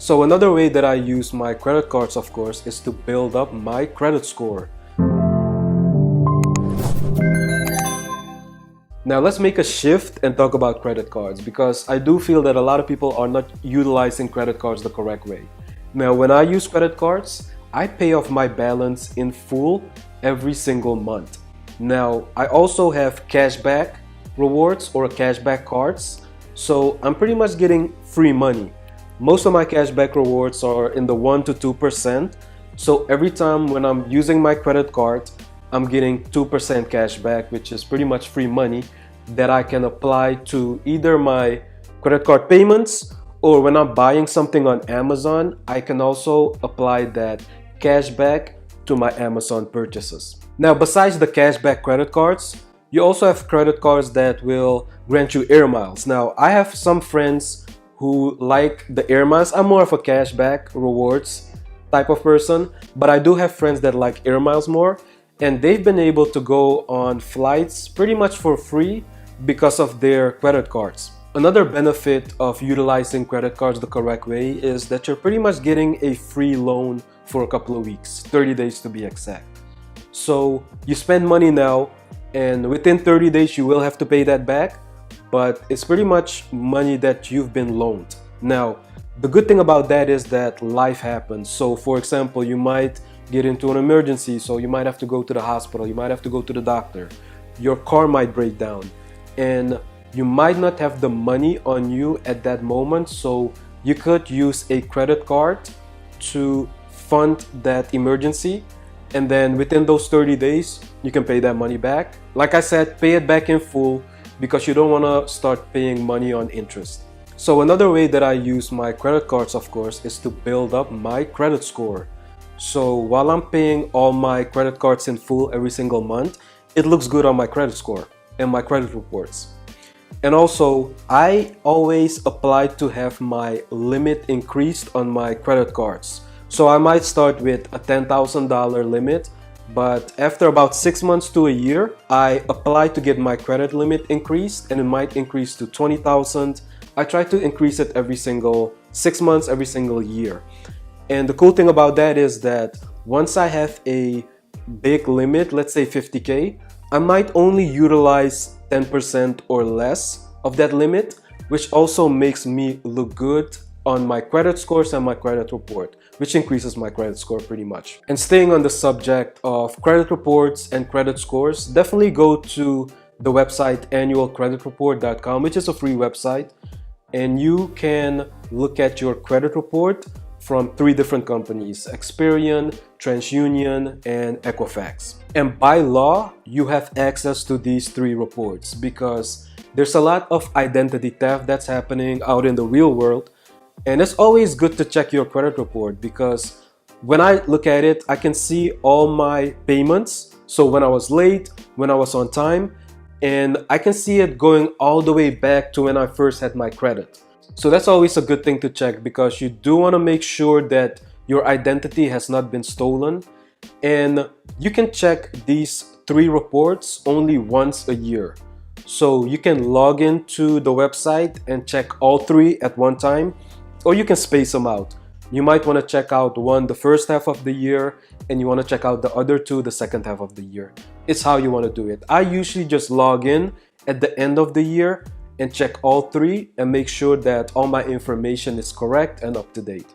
So another way that I use my credit cards, of course, is to build up my credit score. Now let's make a shift and talk about credit cards, because I do feel that a lot of people are not utilizing credit cards the correct way. Now when I use credit cards, I pay off my balance in full every single month. Now I also have cashback rewards or cashback cards, so I'm pretty much getting free money. Most of my cashback rewards are in the 1 to 2%, so every time when I'm using my credit card, I'm getting 2% cash back, which is pretty much free money that I can apply to either my credit card payments, or when I'm buying something on Amazon, I can also apply that cash back to my Amazon purchases. Now, besides the cashback credit cards, you also have credit cards that will grant you air miles. Now, I have some friends who like the air miles. I'm more of a cashback rewards type of person, but I do have friends that like air miles more, and they've been able to go on flights pretty much for free because of their credit cards. Another benefit of utilizing credit cards the correct way is that you're pretty much getting a free loan for a couple of weeks, 30 days to be exact. So you spend money now, and within 30 days you will have to pay that back, but it's pretty much money that you've been loaned. Now, the good thing about that is that life happens. So for example, you might get into an emergency, so you might have to go to the hospital, you might have to go to the doctor, your car might break down, and you might not have the money on you at that moment, so you could use a credit card to fund that emergency, and then within those 30 days you can pay that money back. Like I said, pay it back in full, because you don't want to start paying money on interest. So another way that I use my credit cards, of course, is to build up my credit score. So while I'm paying all my credit cards in full every single month, it looks good on my credit score and my credit reports. And also, I always apply to have my limit increased on my credit cards. So I might start with a $10,000 limit, but after about 6 months to a year, I apply to get my credit limit increased, and it might increase to 20,000. I try to increase it every single 6 months, every single year. And the cool thing about that is that once I have a big limit, let's say 50K, I might only utilize 10% or less of that limit, which also makes me look good on my credit scores and my credit report, which increases my credit score pretty much. And staying on the subject of credit reports and credit scores, definitely go to the website annualcreditreport.com, which is a free website, and you can look at your credit report from 3 different companies: Experian, TransUnion, and Equifax. And by law, you have access to these 3 reports, because there's a lot of identity theft that's happening out in the real world. And it's always good to check your credit report, because when I look at it, I can see all my payments. So when I was late, when I was on time, and I can see it going all the way back to when I first had my credit. So that's always a good thing to check, because you do want to make sure that your identity has not been stolen. And you can check these 3 reports only once a year. So you can log into the website and check all 3 at one time, or you can space them out. You might want to check out one the first half of the year, and you want to check out the other 2 the second half of the year. It's how you want to do it. I usually just log in at the end of the year and check all 3 and make sure that all my information is correct and up to date.